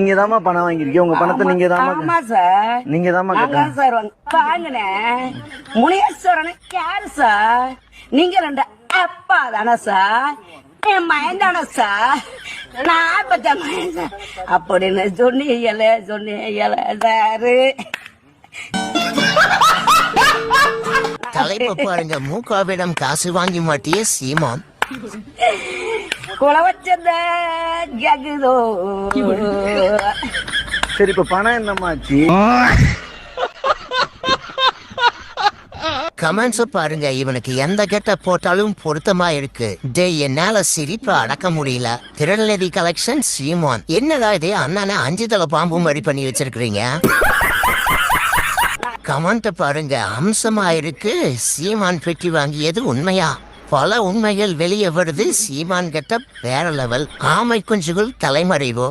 நீங்க தாமா பணம் வாங்கிருக்கீங்க. உங்க பணத்தை நீங்க தாமா. ஆமா சார். நீங்க தாமா நான் சார் வாங்கினேன். முனேஸ்வரன் யாரு சார்? நீங்க ரெண்டு அப்பா தானே சார்? என் மயன் தானே சார்? நான் பச்ச மயன் சார் அப்படின்னு சொன்னீங்களே சாரு. தலைப்பு பாருங்க. மூகாவிடம் காசு வாங்கி மாட்டிய சீமான் குல வச்சத ஜகுதோ. சரி, இப்ப பணம் என்னமாச்சு? கமெண்ட்ஸ் பாருங்க. இவனுக்கு எந்த கெட்ட போட்டாலும் பொருத்தமா இருக்கு. டே, என்னால சிரிப்பை அடக்க முடியல. திருநெல்வேலி கலெக்ஷன் சீமான். என்னடா இதே அண்ணனை 5 தலை பாம்பு மாதிரி பண்ணி வச்சிருக்கீங்க. கமெண்ட் பாருங்க. அம்சமா இருக்கு. சீமான் பெட்டி வாங்கியது உண்மையா? பல உண்மைகள் வெளியே வருது. சீமான் கெட்ட வேற லெவல். ஆமை குஞ்சுகள் தலைமறைவோ.